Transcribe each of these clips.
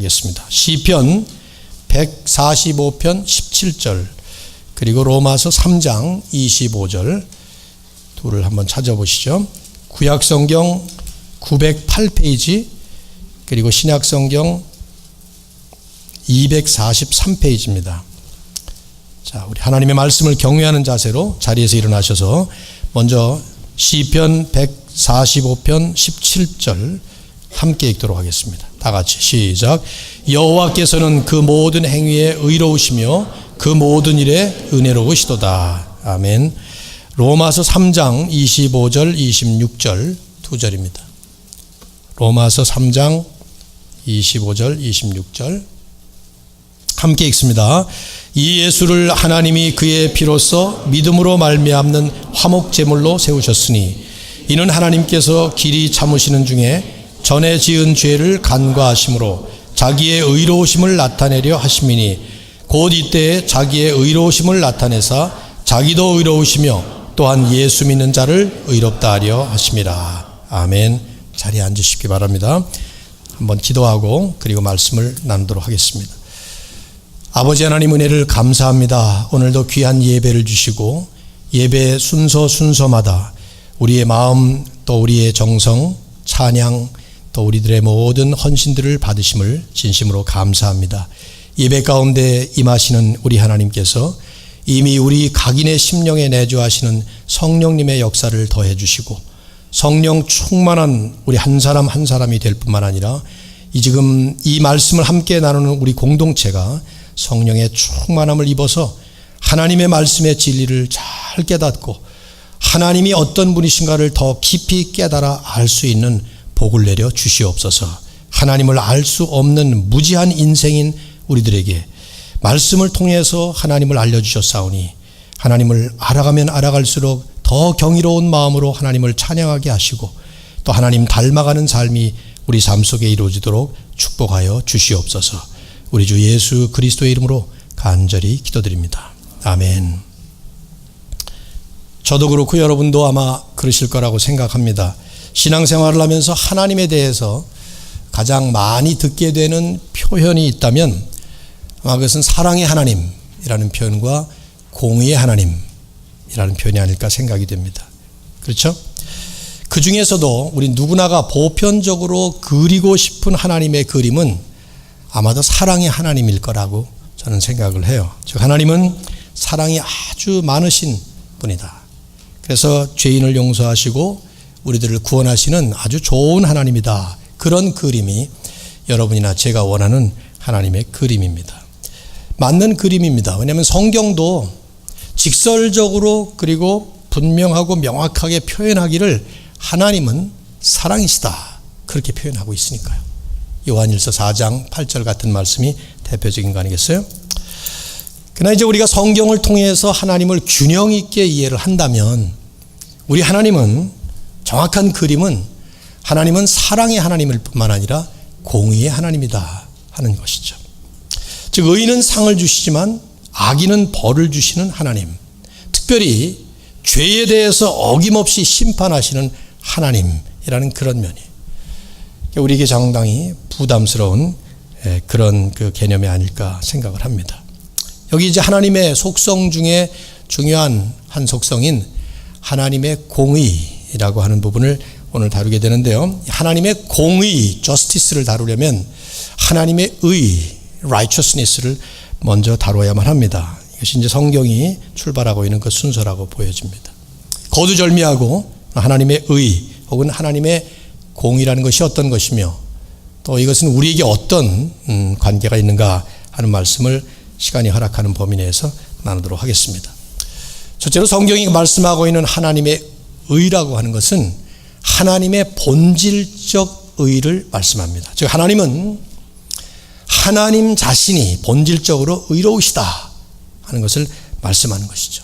하겠습니다. 시편 145편 17절 그리고 로마서 3장 25절 둘을 한번 찾아보시죠. 구약성경 908페이지 그리고 신약성경 243페이지입니다. 자, 우리 하나님의 말씀을 경외하는 자세로 자리에서 일어나셔서 먼저 시편 145편 17절 함께 읽도록 하겠습니다. 다 같이 시작. 여호와께서는 그 모든 행위에 의로우시며 그 모든 일에 은혜로우시도다. 아멘. 로마서 3장 25절 26절 두 절입니다. 로마서 3장 25절 26절 함께 읽습니다. 이 예수를 하나님이 그의 피로써 믿음으로 말미암는 화목제물로 세우셨으니 이는 하나님께서 길이 참으시는 중에 전에 지은 죄를 간과하심으로 자기의 의로우심을 나타내려 하심이니 곧 이때에 자기의 의로우심을 나타내사 자기도 의로우시며 또한 예수 믿는 자를 의롭다 하려 하심이라. 아멘. 자리에 앉으시기 바랍니다. 한번 기도하고 그리고 말씀을 나누도록 하겠습니다. 아버지 하나님 은혜를 감사합니다. 오늘도 귀한 예배를 주시고 예배 순서마다 우리의 마음 또 우리의 정성 찬양 또 우리들의 모든 헌신들을 받으심을 진심으로 감사합니다. 예배 가운데 임하시는 우리 하나님께서 이미 우리 각인의 심령에 내주하시는 성령님의 역사를 더해 주시고 성령 충만한 우리 한 사람 한 사람이 될 뿐만 아니라 지금 이 말씀을 함께 나누는 우리 공동체가 성령의 충만함을 입어서 하나님의 말씀의 진리를 잘 깨닫고 하나님이 어떤 분이신가를 더 깊이 깨달아 알 수 있는 복을 내려 주시옵소서. 하나님을 알 수 없는 무지한 인생인 우리들에게 말씀을 통해서 하나님을 알려주셨사오니 하나님을 알아가면 알아갈수록 더 경이로운 마음으로 하나님을 찬양하게 하시고 또 하나님 닮아가는 삶이 우리 삶 속에 이루어지도록 축복하여 주시옵소서. 우리 주 예수 그리스도의 이름으로 간절히 기도드립니다. 아멘. 저도 그렇고 여러분도 아마 그러실 거라고 생각합니다. 신앙생활을 하면서 하나님에 대해서 가장 많이 듣게 되는 표현이 있다면 아마 그것은 사랑의 하나님이라는 표현과 공의의 하나님이라는 표현이 아닐까 생각이 됩니다. 그렇죠? 그 중에서도 우리 누구나가 보편적으로 그리고 싶은 하나님의 그림은 아마도 사랑의 하나님일 거라고 저는 생각을 해요. 즉 하나님은 사랑이 아주 많으신 분이다. 그래서 죄인을 용서하시고 우리들을 구원하시는 아주 좋은 하나님이다. 그런 그림이 여러분이나 제가 원하는 하나님의 그림입니다. 맞는 그림입니다. 왜냐하면 성경도 직설적으로 그리고 분명하고 명확하게 표현하기를 하나님은 사랑이시다. 그렇게 표현하고 있으니까요. 요한일서 4장 8절 같은 말씀이 대표적인 거 아니겠어요? 그러나 이제 우리가 성경을 통해서 하나님을 균형 있게 이해를 한다면 우리 하나님은 정확한 그림은 하나님은 사랑의 하나님일 뿐만 아니라 공의의 하나님이다 하는 것이죠. 즉 의인은 상을 주시지만 악인은 벌을 주시는 하나님, 특별히 죄에 대해서 어김없이 심판하시는 하나님이라는 그런 면이 우리에게 상당히 부담스러운 그런 그 개념이 아닐까 생각을 합니다. 여기 이제 하나님의 속성 중에 중요한 한 속성인 하나님의 공의라고 하는 부분을 오늘 다루게 되는데요. 하나님의 공의, justice를 다루려면 하나님의 의, righteousness를 먼저 다루어야만 합니다. 이것이 이제 성경이 출발하고 있는 그 순서라고 보여집니다. 거두절미하고 하나님의 의 혹은 하나님의 공의라는 것이 어떤 것이며 또 이것은 우리에게 어떤 관계가 있는가 하는 말씀을 시간이 허락하는 범위 내에서 나누도록 하겠습니다. 첫째로 성경이 말씀하고 있는 하나님의 의라고 하는 것은 하나님의 본질적 의를 말씀합니다. 즉 하나님은 하나님 자신이 본질적으로 의로우시다 하는 것을 말씀하는 것이죠.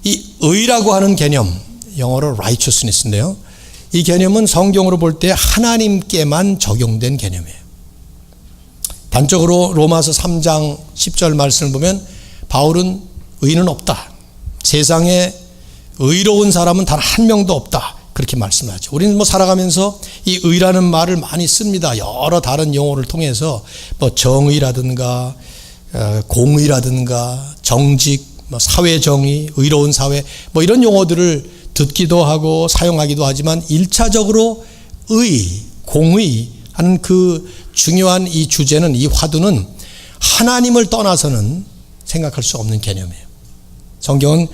이 의라고 하는 개념, 영어로 righteousness인데요. 이 개념은 성경으로 볼 때 하나님께만 적용된 개념이에요. 단적으로 로마서 3장 10절 말씀을 보면 바울은 의인은 없다. 세상에 의로운 사람은 단 한 명도 없다. 그렇게 말씀하죠. 우리는 뭐 살아가면서 이 의라는 말을 많이 씁니다. 여러 다른 용어를 통해서 뭐 정의라든가 공의라든가 정직, 뭐 사회정의, 의로운 사회, 뭐 이런 용어들을 듣기도 하고 사용하기도 하지만 1차적으로 의, 공의 하는 그 중요한 이 주제는, 이 화두는 하나님을 떠나서는 생각할 수 없는 개념이에요. 성경은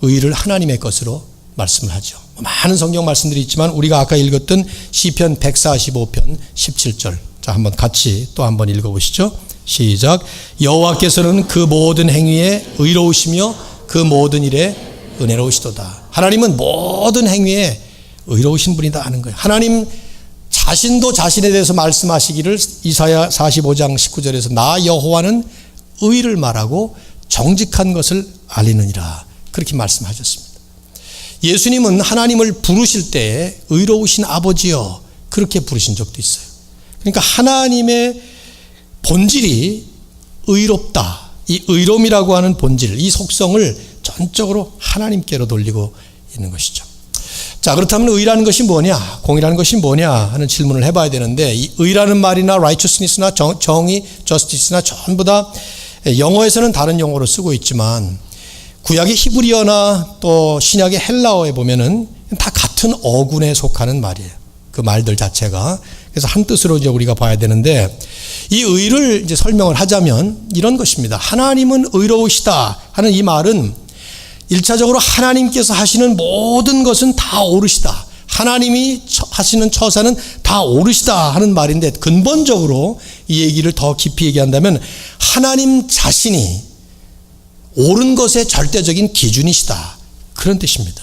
의를 하나님의 것으로 말씀을 하죠. 많은 성경 말씀들이 있지만 우리가 아까 읽었던 시편 145편 17절, 자 한번 같이 또 한번 읽어보시죠. 시작. 여호와께서는 그 모든 행위에 의로우시며 그 모든 일에 은혜로우시도다. 하나님은 모든 행위에 의로우신 분이다 하는 거예요. 하나님 자신도 자신에 대해서 말씀하시기를 이사야 45장 19절에서 나 여호와는 의를 말하고 정직한 것을 알리느니라, 그렇게 말씀하셨습니다. 예수님은 하나님을 부르실 때에 의로우신 아버지여 그렇게 부르신 적도 있어요. 그러니까 하나님의 본질이 의롭다, 이 의로움이라고 하는 본질, 이 속성을 전적으로 하나님께로 돌리고 있는 것이죠. 자, 그렇다면 의라는 것이 뭐냐, 공이라는 것이 뭐냐 하는 질문을 해봐야 되는데, 이 의라는 말이나 righteousness나 정의, justice나 전부 다 영어에서는 다른 용어로 쓰고 있지만 구약의 히브리어나 또 신약의 헬라어에 보면은 다 같은 어군에 속하는 말이에요. 그 말들 자체가. 그래서 한 뜻으로 이제 우리가 봐야 되는데, 이 의를 이제 설명을 하자면 이런 것입니다. 하나님은 의로우시다 하는 이 말은 1차적으로 하나님께서 하시는 모든 것은 다 옳으시다, 하나님이 하시는 처사는 다 옳으시다 하는 말인데, 근본적으로 이 얘기를 더 깊이 얘기한다면 하나님 자신이 옳은 것의 절대적인 기준이시다, 그런 뜻입니다.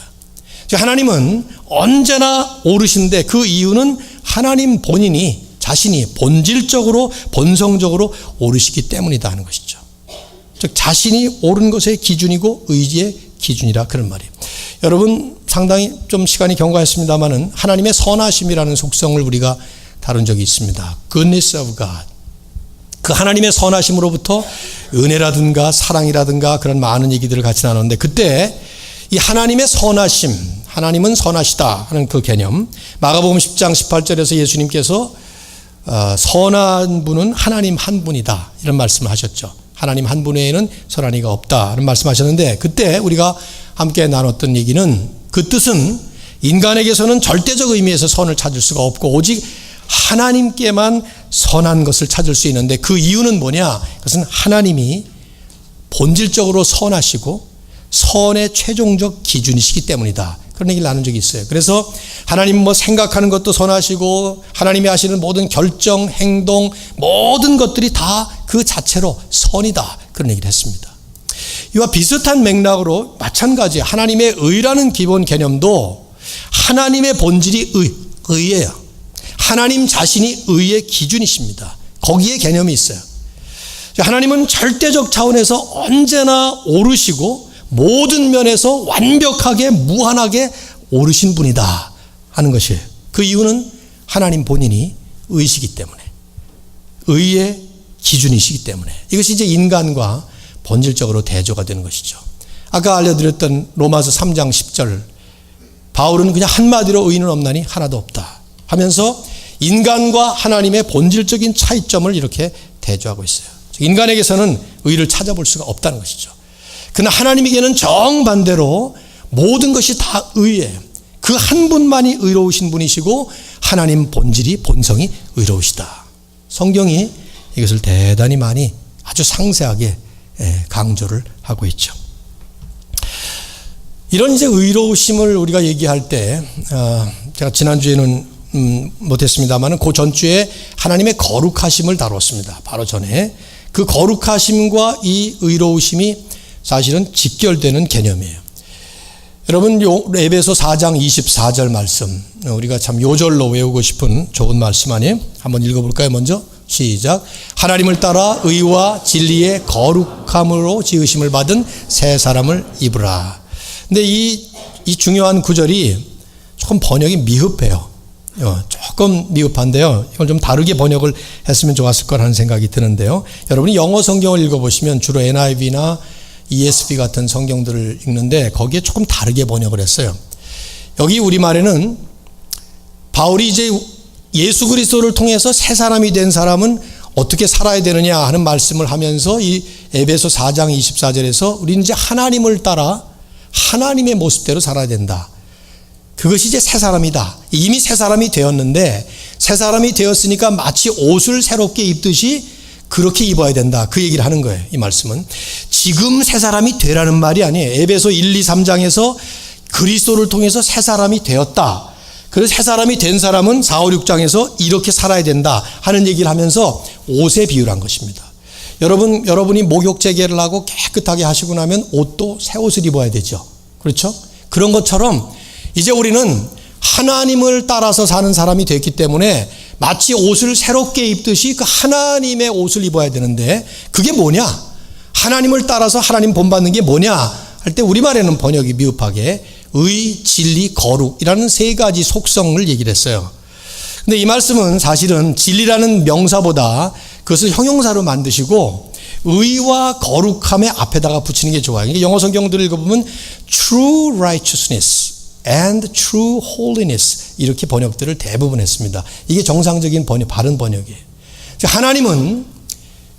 하나님은 언제나 옳으신데 그 이유는 하나님 본인이 자신이 본질적으로 본성적으로 옳으시기 때문이다 하는 것이죠. 즉 자신이 옳은 것의 기준이고 의지의 기준이라, 그런 말이에요. 여러분 상당히 좀 시간이 경과했습니다마는 하나님의 선하심이라는 속성을 우리가 다룬 적이 있습니다. Goodness of God. 그 하나님의 선하심으로부터 은혜라든가 사랑이라든가 그런 많은 얘기들을 같이 나눴는데, 그때 이 하나님의 선하심, 하나님은 선하시다 하는 그 개념, 마가복음 10장 18절에서 예수님께서 선한 분은 하나님 한 분이다 이런 말씀을 하셨죠. 하나님 한 분 외에는 선한 이가 없다 하는 말씀하셨는데, 그때 우리가 함께 나눴던 얘기는, 그 뜻은 인간에게서는 절대적 의미에서 선을 찾을 수가 없고 오직 하나님께만 선한 것을 찾을 수 있는데, 그 이유는 뭐냐, 그것은 하나님이 본질적으로 선하시고 선의 최종적 기준이시기 때문이다, 그런 얘기를 나눈 적이 있어요. 그래서 하나님 뭐 생각하는 것도 선하시고 하나님이 하시는 모든 결정, 행동, 모든 것들이 다 그 자체로 선이다, 그런 얘기를 했습니다. 이와 비슷한 맥락으로 마찬가지 하나님의 의라는 기본 개념도 하나님의 본질이 의예요. 하나님 자신이 의의 기준이십니다. 거기에 개념이 있어요. 하나님은 절대적 차원에서 언제나 옳으시고 모든 면에서 완벽하게 무한하게 옳으신 분이다 하는 것이에요. 그 이유는 하나님 본인이 의시기 때문에, 의의 기준이시기 때문에, 이것이 이제 인간과 본질적으로 대조가 되는 것이죠. 아까 알려드렸던 로마서 3장 10절, 바울은 그냥 한마디로 의인은 없나니 하나도 없다 하면서 인간과 하나님의 본질적인 차이점을 이렇게 대조하고 있어요. 즉 인간에게서는 의를 찾아볼 수가 없다는 것이죠. 그러나 하나님에게는 정반대로 모든 것이 다 의예요. 그 한 분만이 의로우신 분이시고 하나님 본질이, 본성이 의로우시다. 성경이 이것을 대단히 많이 아주 상세하게 강조를 하고 있죠. 이런 이제 의로우심을 우리가 얘기할 때, 제가 지난주에는 못했습니다만 그 전주에 하나님의 거룩하심을 다뤘습니다. 바로 전에. 그 거룩하심과 이 의로우심이 사실은 직결되는 개념이에요. 여러분 에베소 4장 24절 말씀, 우리가 참 요절로 외우고 싶은 좋은 말씀 아니에요? 한번 읽어볼까요? 먼저 시작. 하나님을 따라 의와 진리의 거룩함으로 지으심을 받은 새 사람을 입으라. 근데 이 중요한 구절이 조금 번역이 미흡해요. 조금 미흡한데요, 이걸 좀 다르게 번역을 했으면 좋았을 거라는 생각이 드는데요, 여러분이 영어 성경을 읽어보시면 주로 NIV나 ESV 같은 성경들을 읽는데 거기에 조금 다르게 번역을 했어요. 여기 우리말에는 바울이 이제 예수 그리스도를 통해서 새 사람이 된 사람은 어떻게 살아야 되느냐 하는 말씀을 하면서 이 에베소 4장 24절에서 우리는 이제 하나님을 따라 하나님의 모습대로 살아야 된다. 그것이 이제 새 사람이다. 이미 새 사람이 되었는데 새 사람이 되었으니까 마치 옷을 새롭게 입듯이 그렇게 입어야 된다. 그 얘기를 하는 거예요. 이 말씀은. 지금 새 사람이 되라는 말이 아니에요. 에베소 1, 2, 3장에서 그리스도를 통해서 새 사람이 되었다. 그래서 새 사람이 된 사람은 4, 5, 6장에서 이렇게 살아야 된다 하는 얘기를 하면서 옷에 비유한 것입니다. 여러분이 목욕 재개를 하고 깨끗하게 하시고 나면 옷도 새 옷을 입어야 되죠. 그렇죠? 그런 것처럼 이제 우리는 하나님을 따라서 사는 사람이 됐기 때문에 마치 옷을 새롭게 입듯이 그 하나님의 옷을 입어야 되는데 그게 뭐냐? 하나님을 따라서 하나님 본받는 게 뭐냐? 할 때 우리말에는 번역이 미흡하게 의, 진리, 거룩이라는 세 가지 속성을 얘기를 했어요. 근데 이 말씀은 사실은 진리라는 명사보다 그것을 형용사로 만드시고 의와 거룩함의 앞에다가 붙이는 게 좋아요. 영어 성경들을 읽어보면 true righteousness and true holiness 이렇게 번역들을 대부분 했습니다. 이게 정상적인 바른 번역이에요. 하나님은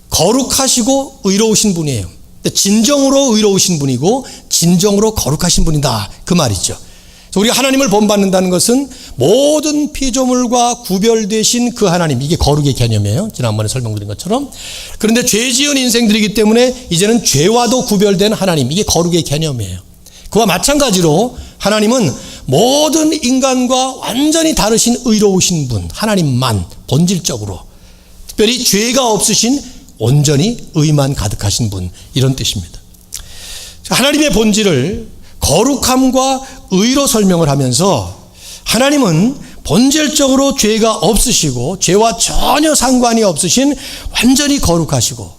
거룩하시고 의로우신 분이에요. 진정으로 의로우신 분이고 진정으로 거룩하신 분이다. 그 말이죠. 우리가 하나님을 본받는다는 것은 모든 피조물과 구별되신 그 하나님, 이게 거룩의 개념이에요. 지난번에 설명드린 것처럼. 그런데 죄 지은 인생들이기 때문에 이제는 죄와도 구별된 하나님, 이게 거룩의 개념이에요. 그와 마찬가지로 하나님은 모든 인간과 완전히 다르신 의로우신 분, 하나님만 본질적으로, 특별히 죄가 없으신 온전히 의만 가득하신 분, 이런 뜻입니다. 하나님의 본질을 거룩함과 의로 설명을 하면서 하나님은 본질적으로 죄가 없으시고 죄와 전혀 상관이 없으신 완전히 거룩하시고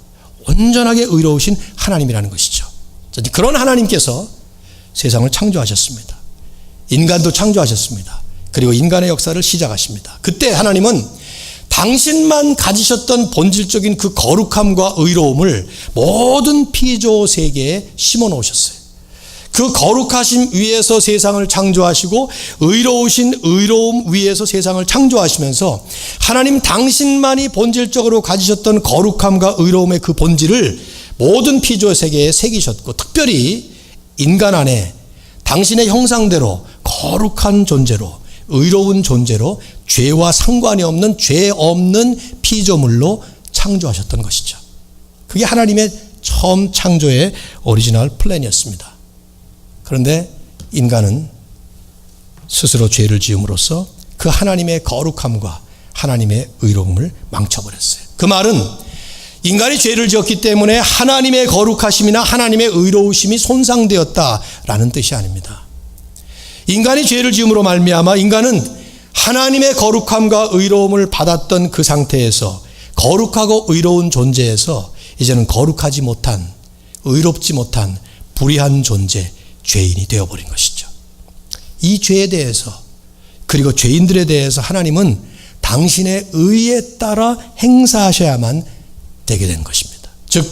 온전하게 의로우신 하나님이라는 것이죠. 그런 하나님께서 세상을 창조하셨습니다. 인간도 창조하셨습니다. 그리고 인간의 역사를 시작하십니다. 그때 하나님은 당신만 가지셨던 본질적인 그 거룩함과 의로움을 모든 피조 세계에 심어 놓으셨어요. 그 거룩하심 위에서 세상을 창조하시고 의로우신 의로움 위에서 세상을 창조하시면서 하나님 당신만이 본질적으로 가지셨던 거룩함과 의로움의 그 본질을 모든 피조 세계에 새기셨고 특별히 인간 안에 당신의 형상대로 거룩한 존재로 의로운 존재로 죄와 상관이 없는 죄 없는 피조물로 창조하셨던 것이죠. 그게 하나님의 처음 창조의 오리지널 플랜이었습니다. 그런데 인간은 스스로 죄를 지음으로써 그 하나님의 거룩함과 하나님의 의로움을 망쳐버렸어요. 그 말은 인간이 죄를 지었기 때문에 하나님의 거룩하심이나 하나님의 의로우심이 손상되었다라는 뜻이 아닙니다. 인간이 죄를 지음으로 말미암아 인간은 하나님의 거룩함과 의로움을 받았던 그 상태에서 거룩하고 의로운 존재에서 이제는 거룩하지 못한, 의롭지 못한 불의한 존재, 죄인이 되어버린 것이죠. 이 죄에 대해서 그리고 죄인들에 대해서 하나님은 당신의 의에 따라 행사하셔야만 되게 된 것입니다. 즉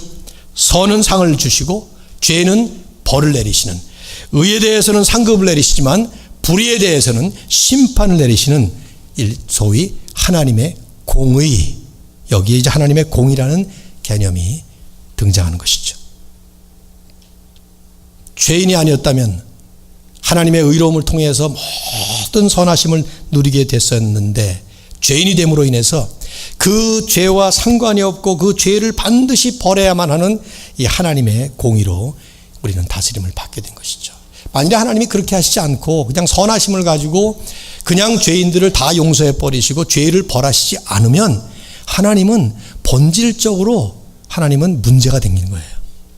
선은 상을 주시고 죄는 벌을 내리시는, 의에 대해서는 상급을 내리시지만 불의에 대해서는 심판을 내리시는 소위 하나님의 공의, 여기에 이제 하나님의 공의라는 개념이 등장하는 것이죠. 죄인이 아니었다면 하나님의 의로움을 통해서 모든 선하심을 누리게 됐었는데 죄인이 됨으로 인해서 그 죄와 상관이 없고 그 죄를 반드시 벌해야만 하는 이 하나님의 공의로 우리는 다스림을 받게 된 것이죠. 만일에 하나님이 그렇게 하시지 않고 그냥 선하심을 가지고 그냥 죄인들을 다 용서해 버리시고 죄를 벌하시지 않으면 하나님은 본질적으로 하나님은 문제가 생기는 거예요.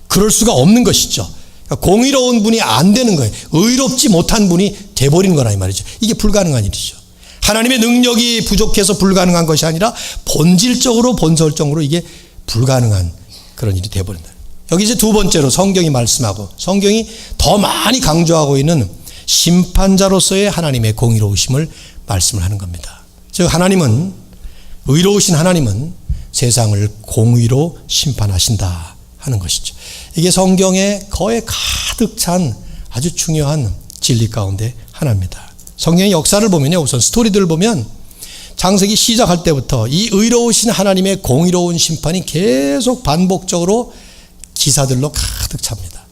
그럴 수가 없는 것이죠. 그러니까 공의로운 분이 안 되는 거예요. 의롭지 못한 분이 돼버린 거라 이 말이죠. 이게 불가능한 일이죠. 하나님의 능력이 부족해서 불가능한 것이 아니라 본질적으로 본설적으로 이게 불가능한 그런 일이 돼버린다. 여기 이제 두 번째로 성경이 말씀하고 성경이 더 많이 강조하고 있는 심판자로서의 하나님의 공의로우심을 말씀을 하는 겁니다. 즉 하나님은, 의로우신 하나님은 세상을 공의로 심판하신다 하는 것이죠. 이게 성경에 거의 가득 찬 아주 중요한 진리 가운데 하나입니다. 성경의 역사를 보면요, 우선 스토리들을 보면 창세기 시작할 때부터 이 의로우신 하나님의 공의로운 심판이 계속 반복적으로 기사들로 가득 찹니다.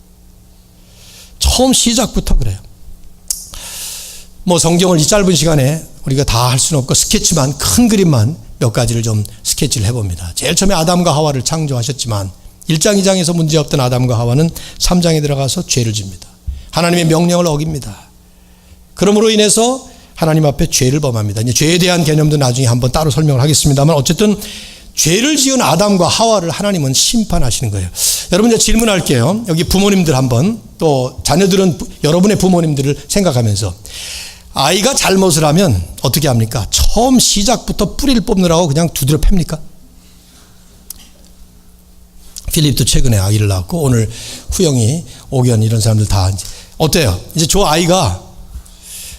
처음 시작부터 그래요. 뭐 성경을 이 짧은 시간에 우리가 다 할 수는 없고 스케치만, 큰 그림만 몇 가지를 좀 스케치를 해봅니다. 제일 처음에 아담과 하와를 창조하셨지만 1장 2장에서 문제없던 아담과 하와는 3장에 들어가서 죄를 집니다. 하나님의 명령을 어깁니다. 그러므로 인해서 하나님 앞에 죄를 범합니다. 이제 죄에 대한 개념도 나중에 한번 따로 설명을 하겠습니다만, 어쨌든 죄를 지은 아담과 하와를 하나님은 심판하시는 거예요. 여러분, 이제 질문할게요. 여기 부모님들 한번, 또 자녀들은 여러분의 부모님들을 생각하면서, 아이가 잘못을 하면 어떻게 합니까? 처음 시작부터 뿌리를 뽑느라고 그냥 두드려 팹니까? 필립도 최근에 아이를 낳았고, 오늘 후영이, 오견 이런 사람들 다 이제 어때요? 이제 저 아이가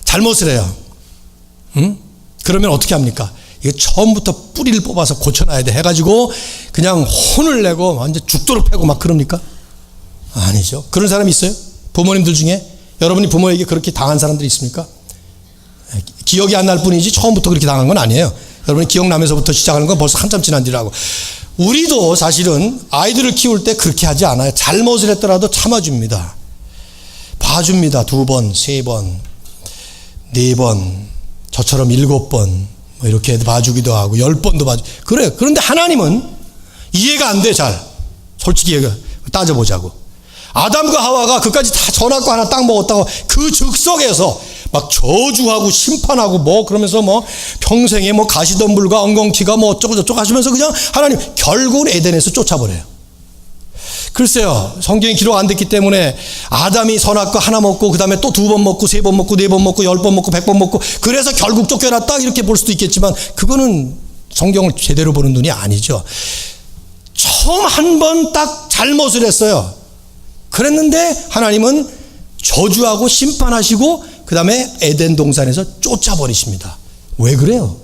잘못을 해요. 그러면 어떻게 합니까? 이거 처음부터 뿌리를 뽑아서 고쳐놔야 돼 해가지고 그냥 혼을 내고 완전 죽도록 패고 막 그럽니까? 아니죠. 그런 사람이 있어요? 부모님들 중에? 여러분이 부모에게 그렇게 당한 사람들이 있습니까? 기억이 안 날 뿐이지 처음부터 그렇게 당한 건 아니에요. 여러분이 기억나면서부터 시작하는 건 벌써 한참 지난 뒤라고. 우리도 사실은 아이들을 키울 때 그렇게 하지 않아요. 잘못을 했더라도 참아줍니다. 봐줍니다. 2번, 3번, 4번, 저처럼 7번 뭐 이렇게 봐주기도 하고 10번도 봐주. 그래요. 그런데 하나님은 이해가 안 돼. 잘 솔직히 따져보자고. 아담과 하와가 그까지 다 전학과 하나 딱 먹었다고 그 즉석에서 막 저주하고 심판하고 뭐 그러면서 뭐 평생에 뭐 가시덤불과 엉겅퀴가 뭐 어쩌고저쩌고 하시면서 그냥 하나님 결국은 에덴에서 쫓아버려요. 글쎄요, 성경이 기록 안 됐기 때문에 아담이 선악과 하나 먹고 그 다음에 또 2번 먹고 3번 먹고 4번 먹고 10번 먹고 100번 먹고 그래서 결국 쫓겨났다 이렇게 볼 수도 있겠지만, 그거는 성경을 제대로 보는 눈이 아니죠. 처음 한 번 딱 잘못을 했어요. 그랬는데 하나님은 저주하고 심판하시고 그 다음에 에덴 동산에서 쫓아버리십니다. 왜 그래요?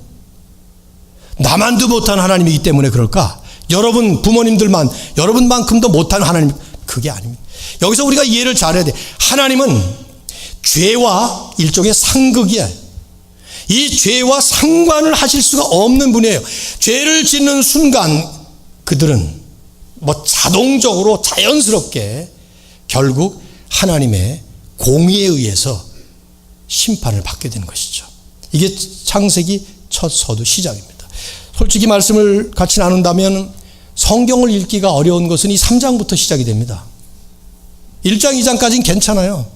나만도 못한 하나님이기 때문에 그럴까? 여러분 부모님들만, 여러분만큼도 못한 하나님, 그게 아닙니다. 여기서 우리가 이해를 잘해야 돼. 하나님은 죄와 일종의 상극이에요. 이 죄와 상관을 하실 수가 없는 분이에요. 죄를 짓는 순간 그들은 뭐 자동적으로 자연스럽게 결국 하나님의 공의에 의해서 심판을 받게 되는 것이죠. 이게 창세기 첫 서두 시작입니다. 솔직히 말씀을 같이 나눈다면 성경을 읽기가 어려운 것은 이 3장부터 시작이 됩니다. 1장, 2장까지는 괜찮아요.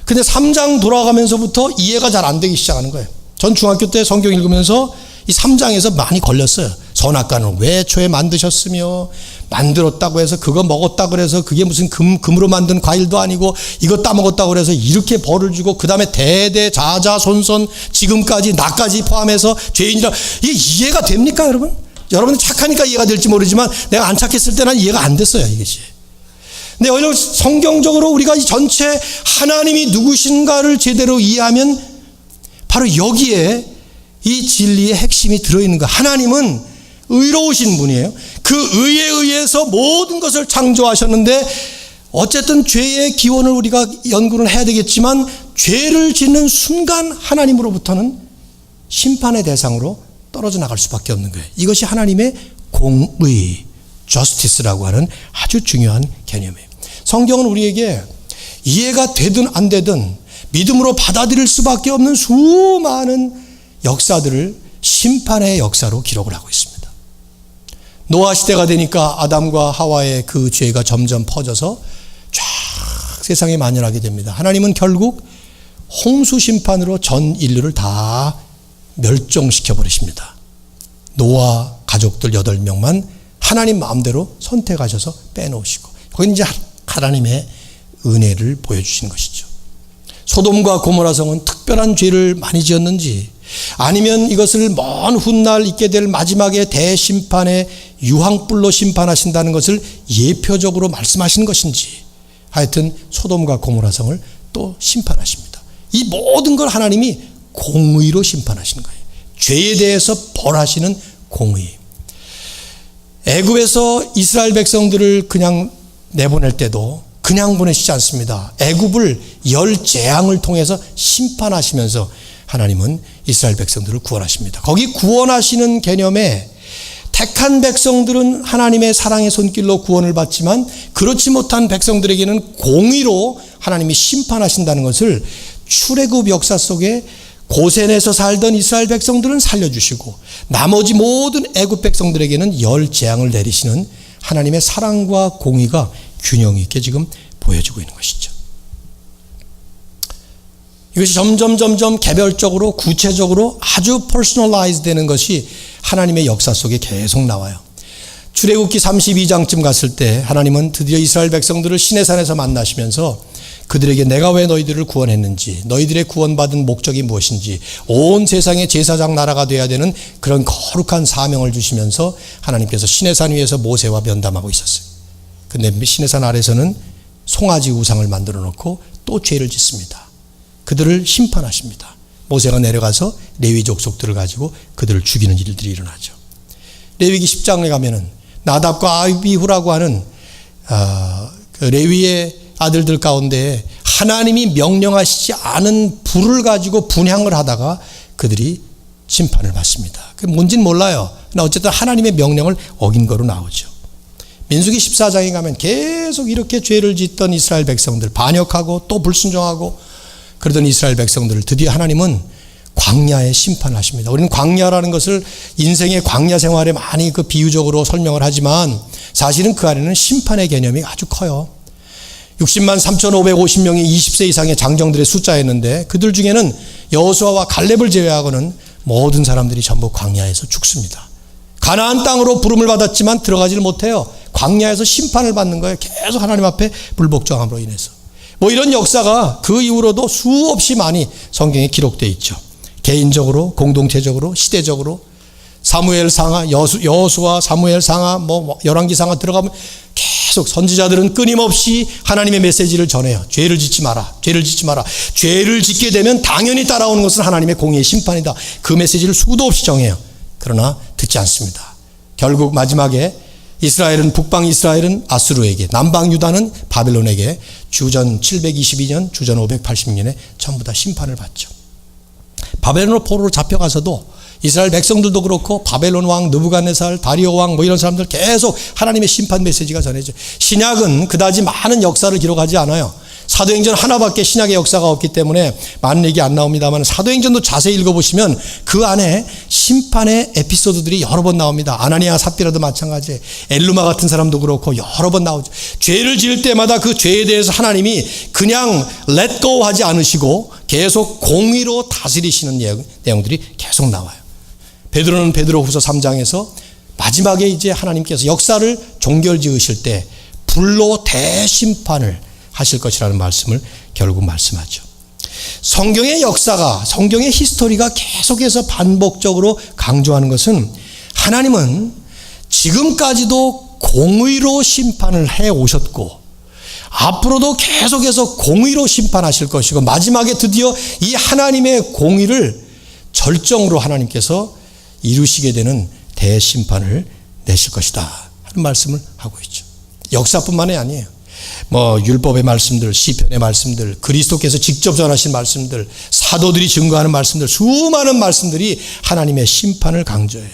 근데 3장 돌아가면서부터 이해가 잘 안 되기 시작하는 거예요. 전 중학교 때 성경 읽으면서 이 3장에서 많이 걸렸어요. 선악과는 왜 초에 만드셨으며, 만들었다고 해서 그거 먹었다고 그래서 그게 무슨 금으로 만든 과일도 아니고 이거 따먹었다고 그래서 이렇게 벌을 주고 그 다음에 대대자자손손 지금까지 나까지 포함해서 죄인이라, 이게 이해가 됩니까 여러분? 여러분은 착하니까 이해가 될지 모르지만 내가 안 착했을 때는 이해가 안 됐어요 이것이. 근데 오늘 성경적으로 우리가 이 전체 하나님이 누구신가를 제대로 이해하면 바로 여기에 이 진리의 핵심이 들어있는 거예요. 하나님은 의로우신 분이에요. 그 의에 의해서 모든 것을 창조하셨는데, 어쨌든 죄의 기원을 우리가 연구를 해야 되겠지만 죄를 짓는 순간 하나님으로부터는 심판의 대상으로 떨어져 나갈 수밖에 없는 거예요. 이것이 하나님의 공의, justice라고 하는 아주 중요한 개념이에요. 성경은 우리에게 이해가 되든 안 되든 믿음으로 받아들일 수밖에 없는 수많은 역사들을 심판의 역사로 기록을 하고 있습니다. 노아 시대가 되니까 아담과 하와의 그 죄가 점점 퍼져서 쫙 세상에 만연하게 됩니다. 하나님은 결국 홍수 심판으로 전 인류를 다 멸종시켜 버리십니다. 노아 가족들 8명만 하나님 마음대로 선택하셔서 빼놓으시고, 거기는 이제 하나님의 은혜를 보여주신 것이죠. 소돔과 고모라 성은 특별한 죄를 많이 지었는지, 아니면 이것을 먼 훗날 있게 될 마지막의 대심판의 유황불로 심판하신다는 것을 예표적으로 말씀하신 것인지, 하여튼 소돔과 고모라 성을 또 심판하십니다. 이 모든 걸 하나님이 공의로 심판하시는 거예요. 죄에 대해서 벌하시는 공의. 애굽에서 이스라엘 백성들을 그냥 내보낼 때도 그냥 보내시지 않습니다. 애굽을 10재앙을 통해서 심판하시면서 하나님은 이스라엘 백성들을 구원하십니다. 거기 구원하시는 개념에 택한 백성들은 하나님의 사랑의 손길로 구원을 받지만 그렇지 못한 백성들에게는 공의로 하나님이 심판하신다는 것을 출애굽 역사 속에 고센에서 살던 이스라엘 백성들은 살려주시고 나머지 모든 애굽 백성들에게는 열 재앙을 내리시는 하나님의 사랑과 공의가 균형 있게 지금 보여지고 있는 것이죠. 이것이 점점 개별적으로 구체적으로 아주 퍼스널라이즈 되는 것이 하나님의 역사 속에 계속 나와요. 출애굽기 32장쯤 갔을 때 하나님은 드디어 이스라엘 백성들을 시내산에서 만나시면서 그들에게 내가 왜 너희들을 구원했는지, 너희들의 구원받은 목적이 무엇인지, 온 세상의 제사장 나라가 되어야 되는 그런 거룩한 사명을 주시면서 하나님께서 시내산 위에서 모세와 면담하고 있었어요. 근데 시내산 아래서는 송아지 우상을 만들어 놓고 또 죄를 짓습니다. 그들을 심판하십니다. 모세가 내려가서 레위 족속들을 가지고 그들을 죽이는 일들이 일어나죠. 레위기 10장에 가면은 나답과 아비후라고 하는 그 레위의 아들들 가운데 하나님이 명령하시지 않은 불을 가지고 분향을 하다가 그들이 심판을 받습니다. 그게 뭔지는 몰라요. 그러나 어쨌든 하나님의 명령을 어긴 거로 나오죠. 민수기 14장에 가면 계속 이렇게 죄를 짓던 이스라엘 백성들, 반역하고 또 불순종하고 그러던 이스라엘 백성들을 드디어 하나님은 광야에 심판하십니다. 우리는 광야라는 것을 인생의 광야 생활에 많이 그 비유적으로 설명을 하지만 사실은 그 안에는 심판의 개념이 아주 커요. 60만 3,550명의 20세 이상의 장정들의 숫자였는데 그들 중에는 여호수아와 갈렙을 제외하고는 모든 사람들이 전부 광야에서 죽습니다. 가나안 땅으로 부름을 받았지만 들어가지를 못해요. 광야에서 심판을 받는 거예요. 계속 하나님 앞에 불복종함으로 인해서. 뭐 이런 역사가 그 이후로도 수없이 많이 성경에 기록되어 있죠. 개인적으로, 공동체적으로, 시대적으로 사무엘 상하, 여호수아, 사무엘 상하, 열왕기 상하 들어가면 계속 선지자들은 끊임없이 하나님의 메시지를 전해요. 죄를 짓지 마라. 죄를 짓지 마라. 죄를 짓게 되면 당연히 따라오는 것은 하나님의 공의의 심판이다. 그 메시지를 수도 없이 정해요. 그러나 듣지 않습니다. 결국 마지막에 북방 이스라엘은 아수르에게, 남방 유다는 바벨론에게 주전 722년, 주전 580년에 전부 다 심판을 받죠. 바벨론 포로로 잡혀가서도 이스라엘 백성들도 그렇고 바벨론 왕 느부갓네살, 다리오 왕 이런 사람들 계속 하나님의 심판 메시지가 전해져. 신약은 그다지 많은 역사를 기록하지 않아요. 사도행전 하나밖에 신약의 역사가 없기 때문에 많은 얘기 안 나옵니다만 사도행전도 자세히 읽어보시면 그 안에 심판의 에피소드들이 여러 번 나옵니다. 아나니아 삽비라도 마찬가지예요. 엘루마 같은 사람도 그렇고 여러 번 나오죠. 죄를 지을 때마다 그 죄에 대해서 하나님이 그냥 let go 하지 않으시고 계속 공의로 다스리시는 내용들이 계속 나와요. 베드로는 베드로후서 3장에서 마지막에 이제 하나님께서 역사를 종결 지으실 때 불로 대심판을 하실 것이라는 말씀을 결국 말씀하죠. 성경의 역사가, 성경의 히스토리가 계속해서 반복적으로 강조하는 것은 하나님은 지금까지도 공의로 심판을 해 오셨고 앞으로도 계속해서 공의로 심판하실 것이고 마지막에 드디어 이 하나님의 공의를 절정으로 하나님께서 이루시게 되는 대심판을 내실 것이다 하는 말씀을 하고 있죠. 역사뿐만이 아니에요. 율법의 말씀들, 시편의 말씀들, 그리스도께서 직접 전하신 말씀들, 사도들이 증거하는 말씀들, 수많은 말씀들이 하나님의 심판을 강조해요.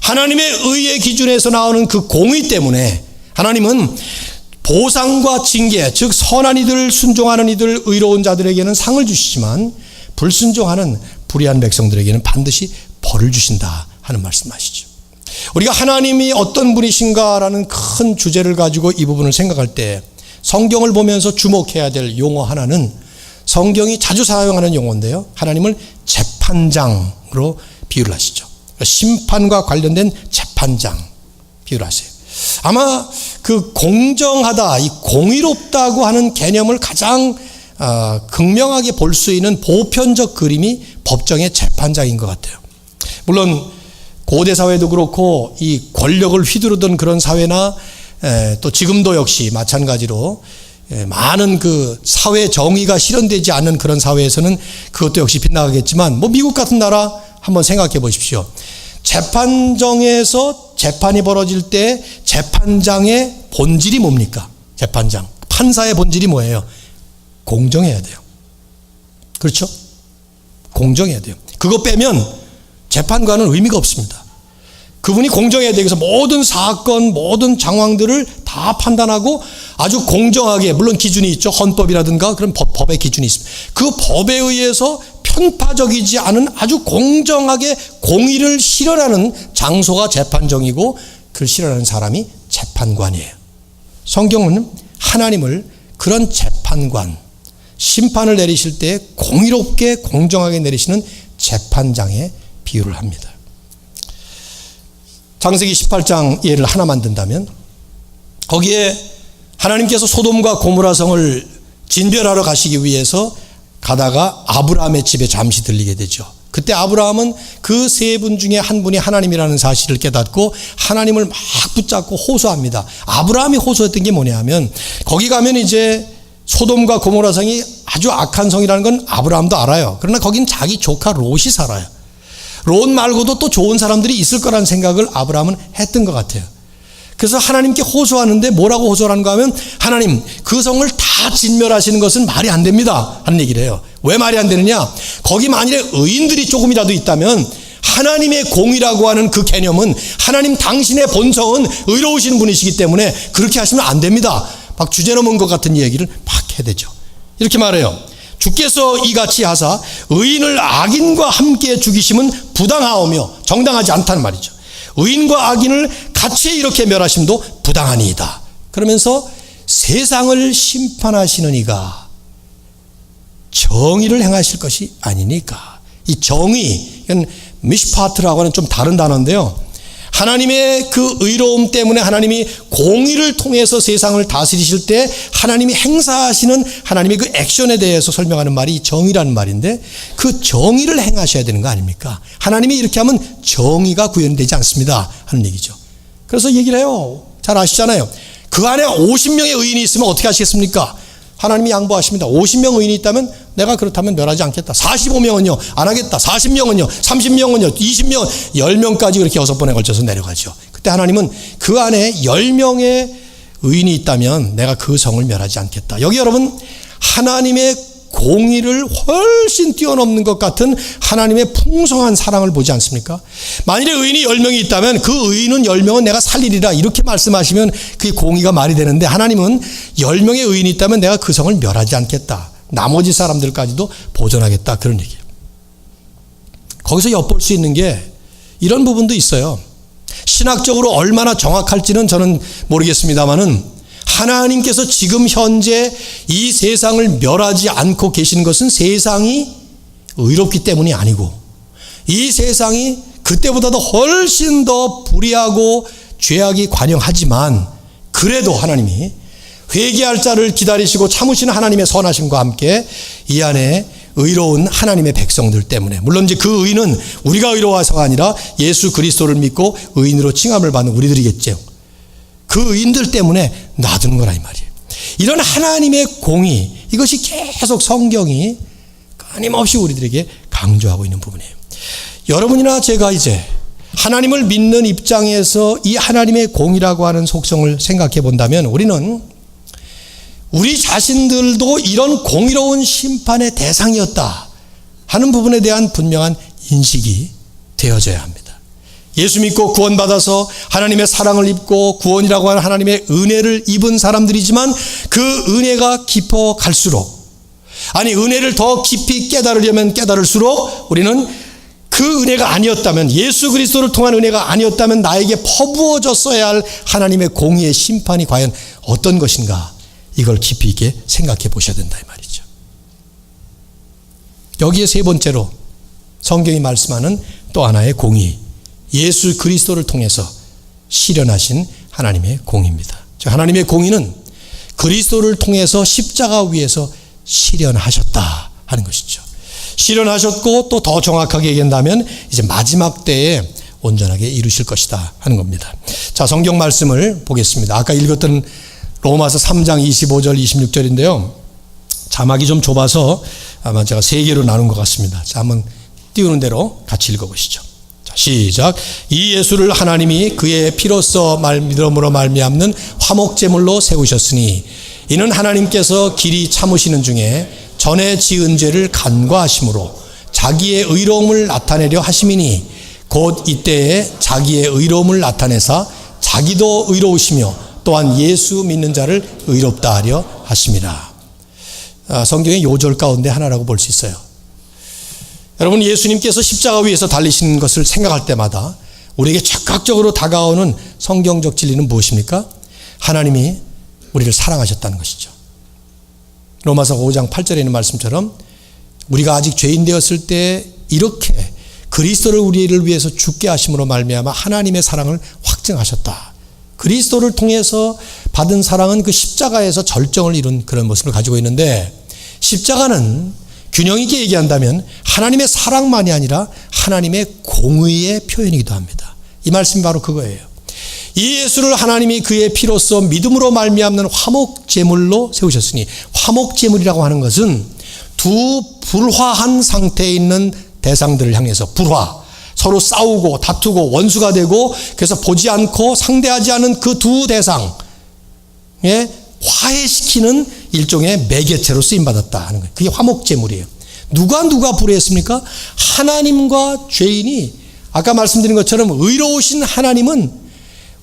하나님의 의의 기준에서 나오는 그 공의 때문에 하나님은 보상과 징계, 즉 선한 이들, 순종하는 이들, 의로운 자들에게는 상을 주시지만 불순종하는 불의한 백성들에게는 반드시 벌을 주신다 하는 말씀하시죠. 우리가 하나님이 어떤 분이신가라는 큰 주제를 가지고 이 부분을 생각할 때 성경을 보면서 주목해야 될 용어 하나는 성경이 자주 사용하는 용어인데요. 하나님을 재판장으로 비유를 하시죠. 심판과 관련된 재판장 비유를 하세요. 아마 그 공정하다, 이 공의롭다고 하는 개념을 가장 극명하게 볼 수 있는 보편적 그림이 법정의 재판장인 것 같아요. 물론 고대 사회도 그렇고 이 권력을 휘두르던 그런 사회나 또 지금도 역시 마찬가지로 많은 그 사회 정의가 실현되지 않는 그런 사회에서는 그것도 역시 빗나가겠지만 미국 같은 나라 한번 생각해 보십시오. 재판정에서 재판이 벌어질 때 재판장의 본질이 뭡니까? 재판장, 판사의 본질이 뭐예요? 공정해야 돼요. 그렇죠? 공정해야 돼요. 그거 빼면 재판관은 의미가 없습니다. 그분이 공정해야 되기 위해서 모든 사건, 모든 상황들을 다 판단하고 아주 공정하게, 물론 기준이 있죠. 헌법이라든가 그런 법의 기준이 있습니다. 그 법에 의해서 편파적이지 않은 아주 공정하게 공의를 실현하는 장소가 재판정이고, 그걸 실현하는 사람이 재판관이에요. 성경은 하나님을 그런 재판관, 심판을 내리실 때 공의롭게 공정하게 내리시는 재판장에 비유를 합니다. 창세기 18장 예를 하나만 든다면, 거기에 하나님께서 소돔과 고모라 성을 진멸하러 가시기 위해서 가다가 아브라함의 집에 잠시 들리게 되죠. 그때 아브라함은 그 세 분 중에 한 분이 하나님이라는 사실을 깨닫고 하나님을 막 붙잡고 호소합니다. 아브라함이 호소했던 게 뭐냐면, 거기 가면 이제 소돔과 고모라 성이 아주 악한 성이라는 건 아브라함도 알아요. 그러나 거긴 자기 조카 롯이 살아요. 롯 말고도 또 좋은 사람들이 있을 거라는 생각을 아브라함은 했던 것 같아요. 그래서 하나님께 호소하는데 뭐라고 호소하는가 하면, 하나님, 그 성을 다 진멸하시는 것은 말이 안 됩니다 하는 얘기를 해요. 왜 말이 안 되느냐? 거기 만일에 의인들이 조금이라도 있다면 하나님의 공의라고 하는 그 개념은, 하나님 당신의 본성은 의로우신 분이시기 때문에 그렇게 하시면 안 됩니다. 막 주제넘은 것 같은 얘기를 막 해대죠. 이렇게 말해요. 주께서 이같이 하사 의인을 악인과 함께 죽이심은 부당하오며 정당하지 않다는 말이죠. 의인과 악인을 같이 이렇게 멸하심도 부당하니이다. 그러면서 세상을 심판하시는 이가 정의를 행하실 것이 아니니까. 이 정의, 이건 미시파트라고 하는 좀 다른 단어인데요, 하나님의 그 의로움 때문에 하나님이 공의를 통해서 세상을 다스리실 때 하나님이 행사하시는 하나님의 그 액션에 대해서 설명하는 말이 정의라는 말인데, 그 정의를 행하셔야 되는 거 아닙니까? 하나님이 이렇게 하면 정의가 구현되지 않습니다 하는 얘기죠. 그래서 얘기를 해요. 잘 아시잖아요. 그 안에 50명의 의인이 있으면 어떻게 하시겠습니까? 하나님이 양보하십니다. 50명 의인이 있다면 내가 그렇다면 멸하지 않겠다. 45명은요 안 하겠다. 40명은요, 30명은요, 20명, 10명까지 그렇게 6번에 걸쳐서 내려가죠. 그때 하나님은 그 안에 10명의 의인이 있다면 내가 그 성을 멸하지 않겠다. 여기 여러분, 하나님의 공의를 훨씬 뛰어넘는 것 같은 하나님의 풍성한 사랑을 보지 않습니까? 만일에 의인이 10명이 있다면 그 의인은 10명은 내가 살리리라 이렇게 말씀하시면 그게 공의가 말이 되는데, 하나님은 10명의 의인이 있다면 내가 그 성을 멸하지 않겠다. 나머지 사람들까지도 보존하겠다. 그런 얘기예요. 거기서 엿볼 수 있는 게 이런 부분도 있어요. 신학적으로 얼마나 정확할지는 저는 모르겠습니다만은, 하나님께서 지금 현재 이 세상을 멸하지 않고 계신 것은 세상이 의롭기 때문이 아니고, 이 세상이 그때보다도 훨씬 더 불의하고 죄악이 관영하지만, 그래도 하나님이 회개할 자를 기다리시고 참으시는 하나님의 선하심과 함께 이 안에 의로운 하나님의 백성들 때문에, 물론 이제 그 의는 우리가 의로워서가 아니라 예수 그리스도를 믿고 의인으로 칭함을 받는 우리들이겠죠. 그 의인들 때문에 놔두는 거라 이 말이에요. 이런 하나님의 공의, 이것이 계속 성경이 끊임없이 우리들에게 강조하고 있는 부분이에요. 여러분이나 제가 이제 하나님을 믿는 입장에서 이 하나님의 공의라고 하는 속성을 생각해 본다면, 우리는 우리 자신들도 이런 공의로운 심판의 대상이었다 하는 부분에 대한 분명한 인식이 되어져야 합니다. 예수 믿고 구원받아서 하나님의 사랑을 입고 구원이라고 하는 하나님의 은혜를 입은 사람들이지만, 그 은혜가 깊어 갈수록, 아니 은혜를 더 깊이 깨달으려면 깨달을수록, 우리는 그 은혜가 아니었다면, 예수 그리스도를 통한 은혜가 아니었다면 나에게 퍼부어졌어야 할 하나님의 공의의 심판이 과연 어떤 것인가, 이걸 깊이 있게 생각해 보셔야 된다 이 말이죠. 여기에 세 번째로 성경이 말씀하는 또 하나의 공의, 예수 그리스도를 통해서 실현하신 하나님의 공의입니다. 하나님의 공의는 그리스도를 통해서 십자가 위에서 실현하셨다 하는 것이죠. 실현하셨고, 또 더 정확하게 얘기한다면 이제 마지막 때에 온전하게 이루실 것이다 하는 겁니다. 자, 성경 말씀을 보겠습니다. 아까 읽었던 로마서 3장 25절 26절인데요. 자막이 좀 좁아서 아마 제가 세 개로 나눈 것 같습니다. 자, 한번 띄우는 대로 같이 읽어보시죠. 자, 시작. 이 예수를 하나님이 그의 피로써 믿음으로 말미암는 화목제물로 세우셨으니, 이는 하나님께서 길이 참으시는 중에 전에 지은 죄를 간과하심으로 자기의 의로움을 나타내려 하심이니 곧 이때에 자기의 의로움을 나타내사 자기도 의로우시며 또한 예수 믿는 자를 의롭다 하려 하심이라. 성경의 요절 가운데 하나라고 볼 수 있어요. 여러분, 예수님께서 십자가 위에서 달리시는 것을 생각할 때마다 우리에게 즉각적으로 다가오는 성경적 진리는 무엇입니까? 하나님이 우리를 사랑하셨다는 것이죠. 로마서 5장 8절에 있는 말씀처럼 우리가 아직 죄인 되었을 때 이렇게 그리스도를 우리를 위해서 죽게 하심으로 말미암아 하나님의 사랑을 확증하셨다. 그리스도를 통해서 받은 사랑은 그 십자가에서 절정을 이룬 그런 모습을 가지고 있는데, 십자가는 균형 있게 얘기한다면 하나님의 사랑만이 아니라 하나님의 공의의 표현이기도 합니다. 이 말씀이 바로 그거예요. 이 예수를 하나님이 그의 피로써 믿음으로 말미암는 화목제물로 세우셨으니, 화목제물이라고 하는 것은 두 불화한 상태에 있는 대상들을 향해서, 불화, 서로 싸우고 다투고 원수가 되고 그래서 보지 않고 상대하지 않은 그 두 대상에 화해시키는 일종의 매개체로 쓰임받았다 하는 거예요. 그게 화목제물이에요. 누가 불의했습니까? 하나님과 죄인이, 아까 말씀드린 것처럼 의로우신 하나님은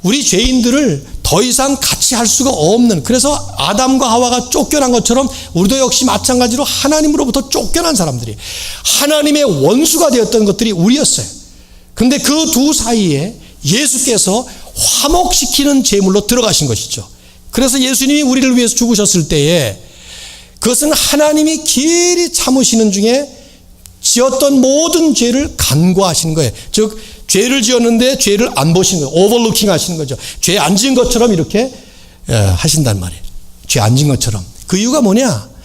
우리 죄인들을 더 이상 같이 할 수가 없는, 그래서 아담과 하와가 쫓겨난 것처럼 우리도 역시 마찬가지로 하나님으로부터 쫓겨난 사람들이, 하나님의 원수가 되었던 것들이 우리였어요. 그런데 그 두 사이에 예수께서 화목시키는 제물로 들어가신 것이죠. 그래서 예수님이 우리를 위해서 죽으셨을 때에 그것은 하나님이 길이 참으시는 중에 지었던 모든 죄를 간과하시는 거예요. 즉 죄를 지었는데 죄를 안 보시는 거예요. 오버루킹 하시는 거죠. 죄 안 지은 것처럼 이렇게 하신단 말이에요. 죄 안 지은 것처럼. 그 이유가 뭐냐?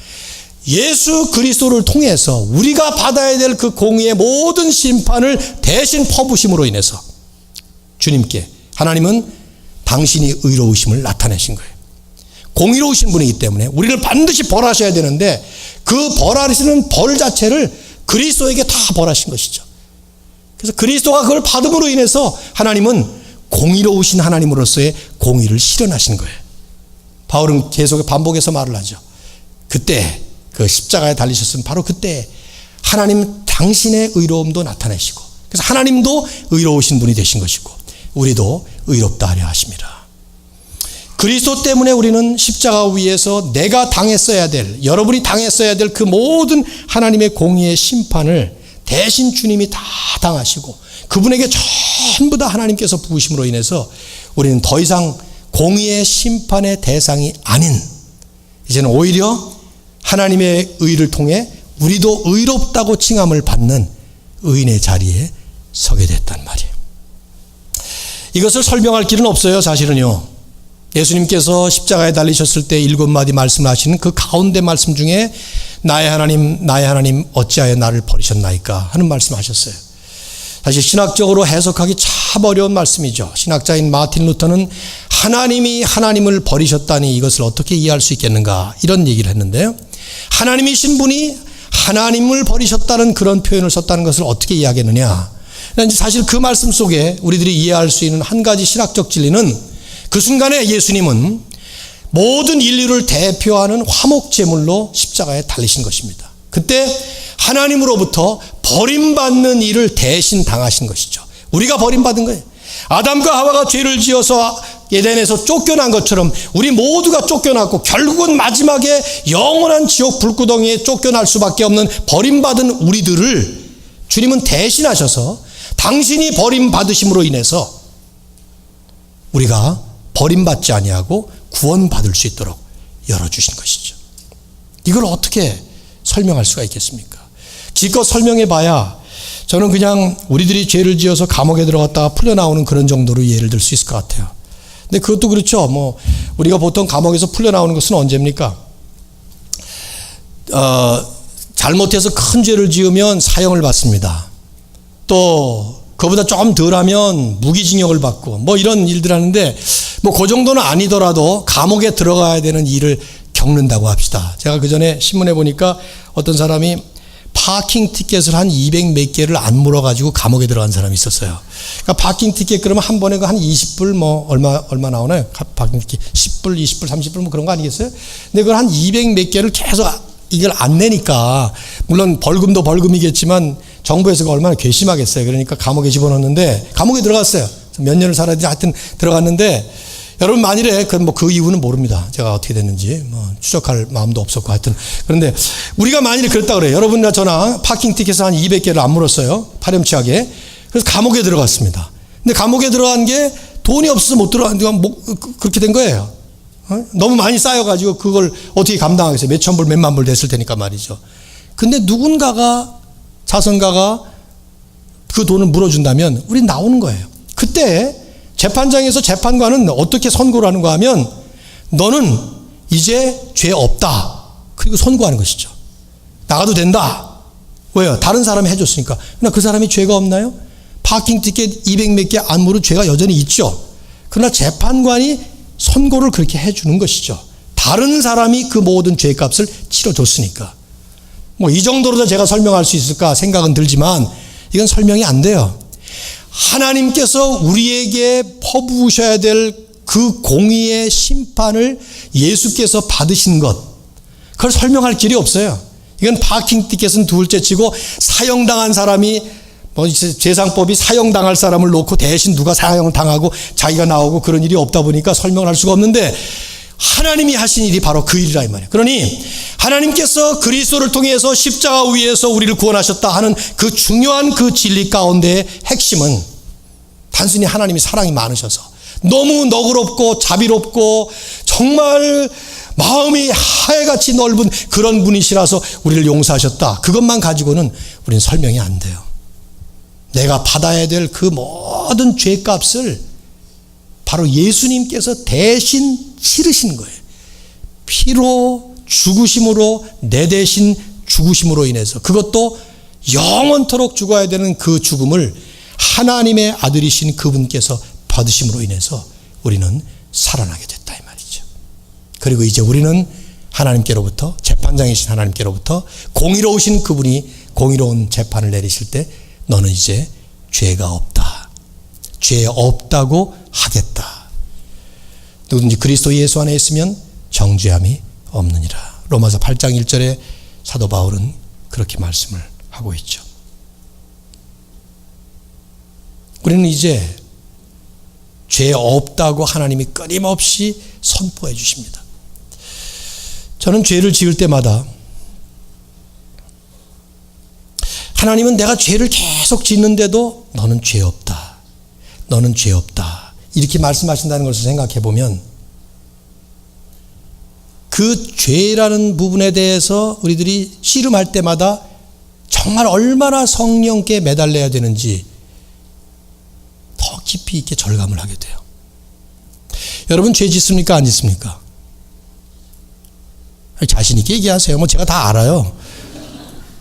예수 그리스도를 통해서 우리가 받아야 될 그 공의의 모든 심판을 대신 퍼부심으로 인해서 주님께, 하나님은 당신이 의로우심을 나타내신 거예요. 공의로우신 분이기 때문에 우리를 반드시 벌하셔야 되는데 그 벌하시는 벌 자체를 그리스도에게 다 벌하신 것이죠. 그래서 그리스도가 그걸 받음으로 인해서 하나님은 공의로우신 하나님으로서의 공의를 실현하신 거예요. 바울은 계속 반복해서 말을 하죠. 그때 그 십자가에 달리셨으면 바로 그때 하나님 당신의 의로움도 나타내시고, 그래서 하나님도 의로우신 분이 되신 것이고 우리도 의롭다 하려 하십니다. 그리스도 때문에 우리는 십자가 위에서 내가 당했어야 될, 여러분이 당했어야 될 그 모든 하나님의 공의의 심판을 대신 주님이 다 당하시고 그분에게 전부 다 하나님께서 부으심으로 인해서 우리는 더 이상 공의의 심판의 대상이 아닌, 이제는 오히려 하나님의 의를 통해 우리도 의롭다고 칭함을 받는 의인의 자리에 서게 됐단 말이에요. 이것을 설명할 길은 없어요. 사실은요, 예수님께서 십자가에 달리셨을 때 7마디 말씀하시는 그 가운데 말씀 중에 나의 하나님 어찌하여 나를 버리셨나이까 하는 말씀하셨어요. 사실 신학적으로 해석하기 참 어려운 말씀이죠. 신학자인 마틴 루터는 하나님이 하나님을 버리셨다니 이것을 어떻게 이해할 수 있겠는가 이런 얘기를 했는데요, 하나님이신 분이 하나님을 버리셨다는 그런 표현을 썼다는 것을 어떻게 이해하겠느냐. 사실 그 말씀 속에 우리들이 이해할 수 있는 한 가지 신학적 진리는, 그 순간에 예수님은 모든 인류를 대표하는 화목제물로 십자가에 달리신 것입니다. 그때 하나님으로부터 버림받는 일을 대신 당하신 것이죠. 우리가 버림받은 거예요. 아담과 하와가 죄를 지어서 에덴에서 쫓겨난 것처럼 우리 모두가 쫓겨났고 결국은 마지막에 영원한 지옥 불구덩이에 쫓겨날 수밖에 없는 버림받은 우리들을 주님은 대신하셔서 당신이 버림받으심으로 인해서 우리가 버림받지 아니하고 구원받을 수 있도록 열어주신 것이죠. 이걸 어떻게 설명할 수가 있겠습니까? 기껏 설명해 봐야 저는 그냥 우리들이 죄를 지어서 감옥에 들어갔다가 풀려나오는 그런 정도로 예를 들 수 있을 것 같아요. 근데 그것도 그렇죠. 우리가 보통 감옥에서 풀려나오는 것은 언제입니까? 잘못해서 큰 죄를 지으면 사형을 받습니다. 또 그보다 조금 덜하면 무기징역을 받고 이런 일들 하는데 그 정도는 아니더라도 감옥에 들어가야 되는 일을 겪는다고 합시다. 제가 그 전에 신문에 보니까 어떤 사람이 파킹 티켓을 한 200 몇 개를 안 물어가지고 감옥에 들어간 사람이 있었어요. 그러니까 파킹 티켓 그러면 한 번에 한 20불 얼마 나오나요? 파킹 티켓 10불, 20불, 30불 그런 거 아니겠어요? 근데 그걸 한 200 몇 개를 계속 이걸 안 내니까, 물론 벌금도 벌금이겠지만 정부에서 얼마나 괘씸하겠어요. 그러니까 감옥에 집어넣었는데, 감옥에 들어갔어요. 몇 년을 살아야 되지, 하여튼 들어갔는데, 여러분 만일에 그 이유는 모릅니다. 제가 어떻게 됐는지 추적할 마음도 없었고 하여튼. 그런데 우리가 만일에 그랬다 그래요. 여러분이나 저나 파킹 티켓을 한 200개를 안 물었어요. 파렴치하게. 그래서 감옥에 들어갔습니다. 근데 감옥에 들어간 게 돈이 없어서 못 들어갔는데 그렇게 된 거예요. 너무 많이 쌓여가지고 그걸 어떻게 감당하겠어요. 몇천 불, 몇만 불 됐을 테니까 말이죠. 근데 누군가가, 자선가가 그 돈을 물어준다면 우린 나오는 거예요. 그때 재판장에서 재판관은 어떻게 선고를 하는가 하면 너는 이제 죄 없다. 그리고 선고하는 것이죠. 나가도 된다. 왜요? 다른 사람이 해줬으니까. 그러나 그 사람이 죄가 없나요? 파킹 티켓 200 몇 개 안 물은 죄가 여전히 있죠. 그러나 재판관이 선고를 그렇게 해주는 것이죠. 다른 사람이 그 모든 죄값을 치러줬으니까. 이 정도로도 제가 설명할 수 있을까 생각은 들지만 이건 설명이 안 돼요. 하나님께서 우리에게 퍼부으셔야 될 그 공의의 심판을 예수께서 받으신 것, 그걸 설명할 길이 없어요. 이건 파킹 티켓은 둘째 치고 사형당한 사람이 재상법이 사형당할 사람을 놓고 대신 누가 사형당하고 자기가 나오고 그런 일이 없다 보니까 설명을 할 수가 없는데 하나님이 하신 일이 바로 그 일이라 이 말이에요. 그러니 하나님께서 그리스도를 통해서 십자가 위에서 우리를 구원하셨다 하는 그 중요한 그 진리 가운데의 핵심은 단순히 하나님이 사랑이 많으셔서 너무 너그럽고 자비롭고 정말 마음이 하해같이 넓은 그런 분이시라서 우리를 용서하셨다. 그것만 가지고는 우리는 설명이 안 돼요. 내가 받아야 될 그 모든 죄값을 바로 예수님께서 대신 치르신 거예요. 피로 죽으심으로, 내 대신 죽으심으로 인해서, 그것도 영원토록 죽어야 되는 그 죽음을 하나님의 아들이신 그분께서 받으심으로 인해서 우리는 살아나게 됐다 이 말이죠. 그리고 이제 우리는 하나님께로부터, 재판장이신 하나님께로부터 공의로우신 그분이 공의로운 재판을 내리실 때 너는 이제 죄가 없다, 죄 없다고 하겠다. 누구든지 그리스도 예수 안에 있으면 정죄함이 없느니라. 로마서 8장 1절에 사도 바울은 그렇게 말씀을 하고 있죠. 우리는 이제 죄 없다고 하나님이 끊임없이 선포해 주십니다. 저는 죄를 지을 때마다 하나님은 내가 죄를 계속 짓는데도 너는 죄 없다, 너는 죄 없다 이렇게 말씀하신다는 것을 생각해 보면 그 죄라는 부분에 대해서 우리들이 씨름할 때마다 정말 얼마나 성령께 매달려야 되는지 더 깊이 있게 절감을 하게 돼요. 여러분 죄 짓습니까? 안 짓습니까? 자신 있게 얘기하세요. 제가 다 알아요.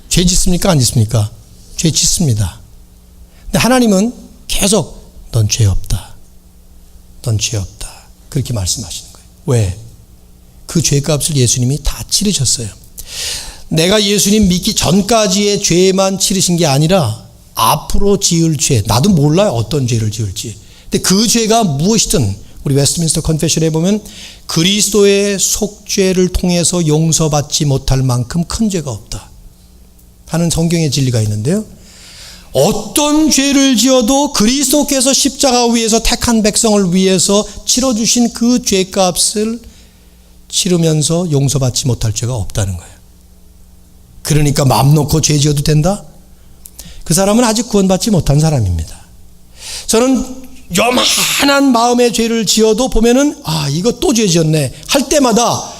죄 짓습니까? 안 짓습니까? 죄 짓습니다. 근데 하나님은 계속 넌 죄 없다, 넌 죄 없다 그렇게 말씀하시는 거예요. 왜? 그 죄값을 예수님이 다 치르셨어요. 내가 예수님 믿기 전까지의 죄만 치르신 게 아니라 앞으로 지을 죄, 나도 몰라요 어떤 죄를 지을지. 근데 그 죄가 무엇이든 우리 웨스트민스터 컨페션에 보면 그리스도의 속죄를 통해서 용서받지 못할 만큼 큰 죄가 없다 하는 성경의 진리가 있는데요. 어떤 죄를 지어도 그리스도께서 십자가 위에서 택한 백성을 위해서 치러주신 그 죄값을 치르면서 용서받지 못할 죄가 없다는 거예요. 그러니까 마음 놓고 죄 지어도 된다? 그 사람은 아직 구원받지 못한 사람입니다. 저는 요만한 마음의 죄를 지어도 보면은 이거 또 죄 지었네 할 때마다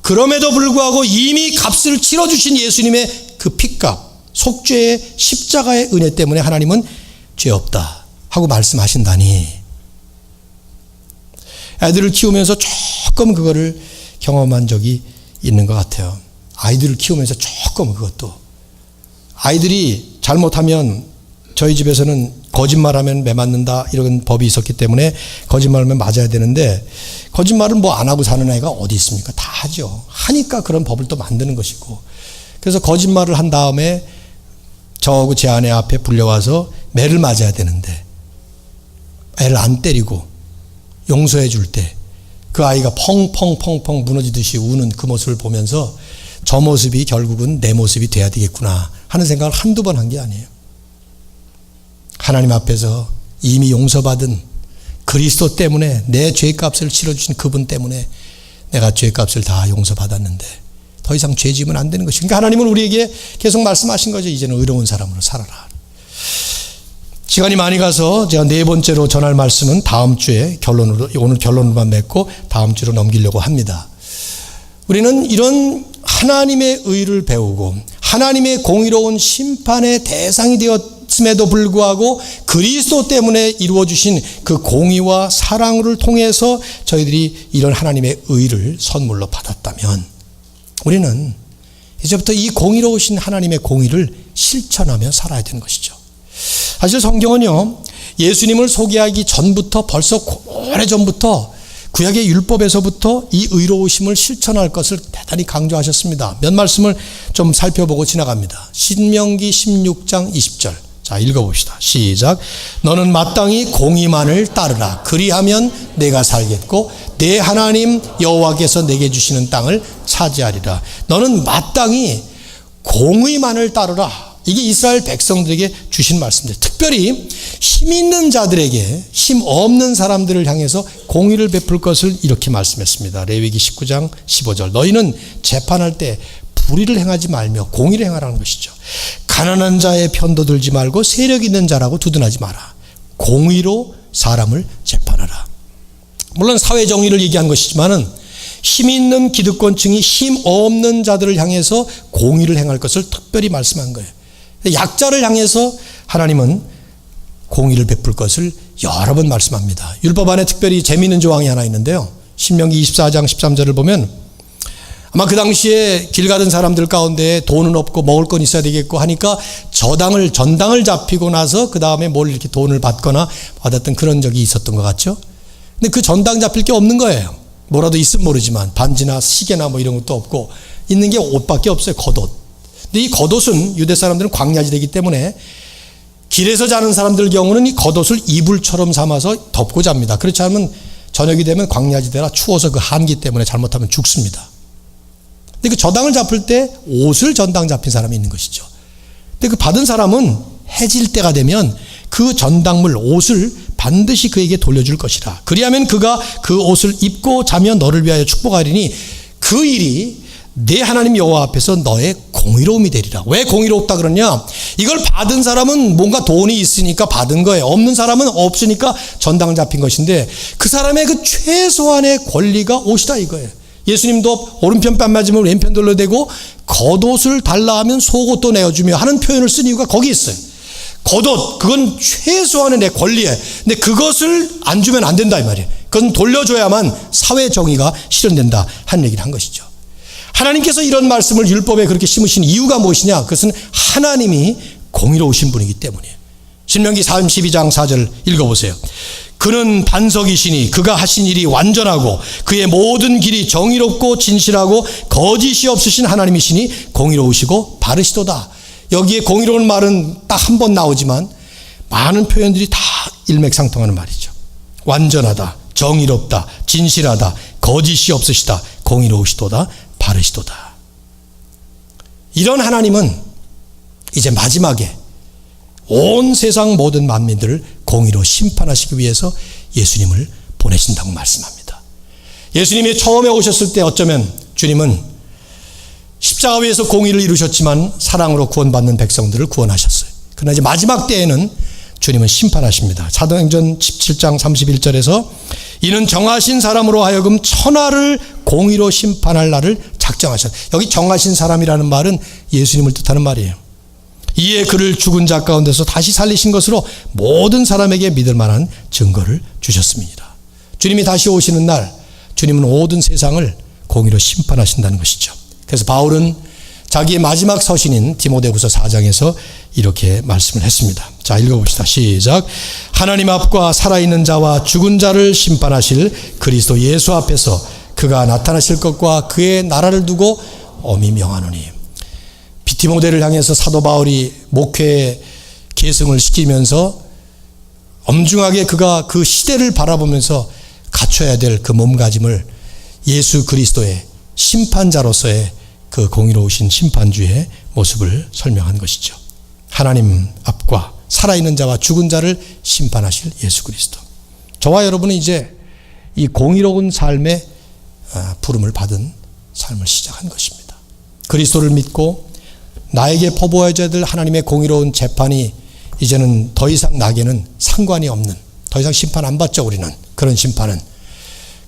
그럼에도 불구하고 이미 값을 치러주신 예수님의 그 피값, 속죄의 십자가의 은혜 때문에 하나님은 죄 없다 하고 말씀하신다니, 애들을 키우면서 조금 그거를 경험한 적이 있는 것 같아요. 아이들을 키우면서 조금, 그것도 아이들이 잘못하면 저희 집에서는 거짓말하면 매 맞는다 이런 법이 있었기 때문에 거짓말하면 맞아야 되는데 거짓말은 안 하고 사는 아이가 어디 있습니까? 다 하죠. 하니까 그런 법을 또 만드는 것이고, 그래서 거짓말을 한 다음에 저하고 제 아내 앞에 불려와서 매를 맞아야 되는데 애를 안 때리고 용서해 줄 때 그 아이가 펑펑펑펑 무너지듯이 우는 그 모습을 보면서 저 모습이 결국은 내 모습이 돼야 되겠구나 하는 생각을 한두 번 한 게 아니에요. 하나님 앞에서 이미 용서받은 그리스도 때문에 내 죄값을 치러주신 그분 때문에 내가 죄값을 다 용서받았는데 더 이상 죄 지으면 안 되는 것이죠. 그러니까 하나님은 우리에게 계속 말씀하신 거죠. 이제는 의로운 사람으로 살아라. 시간이 많이 가서 제가 네 번째로 전할 말씀은 다음 주에 오늘 결론으로만 맺고 다음 주로 넘기려고 합니다. 우리는 이런 하나님의 의를 배우고 하나님의 공의로운 심판의 대상이 되었음에도 불구하고 그리스도 때문에 이루어주신 그 공의와 사랑을 통해서 저희들이 이런 하나님의 의를 선물로 받았다면 우리는 이제부터 이 공의로우신 하나님의 공의를 실천하며 살아야 되는 것이죠. 사실 성경은요, 예수님을 소개하기 전부터 벌써 오래전부터 구약의 율법에서부터 이 의로우심을 실천할 것을 대단히 강조하셨습니다. 몇 말씀을 좀 살펴보고 지나갑니다. 신명기 16장 20절. 자, 읽어봅시다. 시작. 너는 마땅히 공의만을 따르라. 그리하면 내가 살겠고 내 하나님 여호와께서 내게 주시는 땅을 차지하리라. 너는 마땅히 공의만을 따르라. 이게 이스라엘 백성들에게 주신 말씀들. 특별히 힘 있는 자들에게 힘 없는 사람들을 향해서 공의를 베풀 것을 이렇게 말씀했습니다. 레위기 19장 15절. 너희는 재판할 때 불의를 행하지 말며 공의를 행하라는 것이죠. 가난한 자의 편도 들지 말고 세력 있는 자라고 두둔하지 마라. 공의로 사람을 재판하라. 물론 사회정의를 얘기한 것이지만은 힘 있는 기득권층이 힘 없는 자들을 향해서 공의를 행할 것을 특별히 말씀한 거예요. 약자를 향해서 하나님은 공의를 베풀 것을 여러 번 말씀합니다. 율법 안에 특별히 재미있는 조항이 하나 있는데요. 신명기 24장 13절을 보면 아마 그 당시에 길 가던 사람들 가운데 돈은 없고 먹을 건 있어야 되겠고 하니까 전당을 잡히고 나서 그 다음에 뭘 이렇게 돈을 받거나 받았던 그런 적이 있었던 것 같죠. 근데 그 전당 잡힐 게 없는 거예요. 뭐라도 있으면 모르지만 반지나 시계나 뭐 이런 것도 없고 있는 게 옷밖에 없어요. 겉옷. 근데 이 겉옷은 유대 사람들은 광야지대이기 때문에 길에서 자는 사람들 경우는 이 겉옷을 이불처럼 삼아서 덮고 잡니다. 그렇지 않으면 저녁이 되면 광야지대라 추워서 그 한기 때문에 잘못하면 죽습니다. 근데 그 저당을 잡을 때 옷을 전당 잡힌 사람이 있는 것이죠. 근데 그 받은 사람은 해질 때가 되면 그 전당물 옷을 반드시 그에게 돌려줄 것이라. 그리하면 그가 그 옷을 입고 자면 너를 위하여 축복하리니 그 일이 내 하나님 여호와 앞에서 너의 공의로움이 되리라. 왜 공의롭다 그러냐? 이걸 받은 사람은 뭔가 돈이 있으니까 받은 거예요. 없는 사람은 없으니까 전당 잡힌 것인데 그 사람의 그 최소한의 권리가 옷이다 이거예요. 예수님도 오른편 뺨 맞으면 왼편 돌려대고 겉옷을 달라 하면 속옷도 내어주며 하는 표현을 쓴 이유가 거기 있어요. 겉옷, 그건 최소한의 내 권리에. 근데 그것을 안 주면 안 된다 이 말이에요. 그건 돌려줘야만 사회 정의가 실현된다 하는 얘기를 한 것이죠. 하나님께서 이런 말씀을 율법에 그렇게 심으신 이유가 무엇이냐? 그것은 하나님이 공의로우신 분이기 때문이에요. 신명기 32장 4절 읽어보세요. 그는 반석이시니 그가 하신 일이 완전하고 그의 모든 길이 정의롭고 진실하고 거짓이 없으신 하나님이시니 공의로우시고 바르시도다. 여기에 공의로운 말은 딱 한 번 나오지만 많은 표현들이 다 일맥상통하는 말이죠. 완전하다, 정의롭다, 진실하다, 거짓이 없으시다, 공의로우시도다, 바르시도다. 이런 하나님은 이제 마지막에 온 세상 모든 만민들을 공의로 심판하시기 위해서 예수님을 보내신다고 말씀합니다. 예수님이 처음에 오셨을 때 어쩌면 주님은 십자가 위에서 공의를 이루셨지만 사랑으로 구원받는 백성들을 구원하셨어요. 그러나 이제 마지막 때에는 주님은 심판하십니다. 사도행전 17장 31절에서 이는 정하신 사람으로 하여금 천하를 공의로 심판할 날을 작정하셨다. 여기 정하신 사람이라는 말은 예수님을 뜻하는 말이에요. 이에 그를 죽은 자 가운데서 다시 살리신 것으로 모든 사람에게 믿을 만한 증거를 주셨습니다. 주님이 다시 오시는 날 주님은 모든 세상을 공의로 심판하신다는 것이죠. 그래서 바울은 자기의 마지막 서신인 디모데후서 4장에서 이렇게 말씀을 했습니다. 자, 읽어봅시다. 시작. 하나님 앞과 살아있는 자와 죽은 자를 심판하실 그리스도 예수 앞에서 그가 나타나실 것과 그의 나라를 두고 엄히 명하노니. 디모데를 향해서 사도 바울이 목회의 계승을 시키면서 엄중하게 그가 그 시대를 바라보면서 갖춰야 될 그 몸가짐을 예수 그리스도의 심판자로서의 그 공의로우신 심판주의 모습을 설명한 것이죠. 하나님 앞과 살아있는 자와 죽은 자를 심판하실 예수 그리스도. 저와 여러분은 이제 이 공의로운 삶의 부름을 받은 삶을 시작한 것입니다. 그리스도를 믿고 나에게 퍼부어져야 될 하나님의 공의로운 재판이 이제는 더 이상 나에게는 상관이 없는, 더 이상 심판 안 받죠. 우리는 그런 심판은.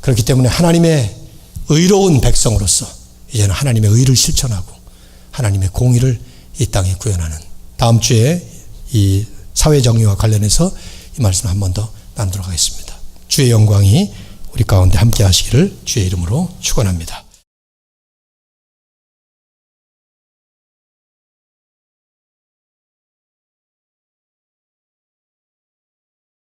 그렇기 때문에 하나님의 의로운 백성으로서 이제는 하나님의 의를 실천하고 하나님의 공의를 이 땅에 구현하는, 다음 주에 이 사회정의와 관련해서 이 말씀 한 번 더 나누도록 하겠습니다. 주의 영광이 우리 가운데 함께 하시기를 주의 이름으로 축원합니다.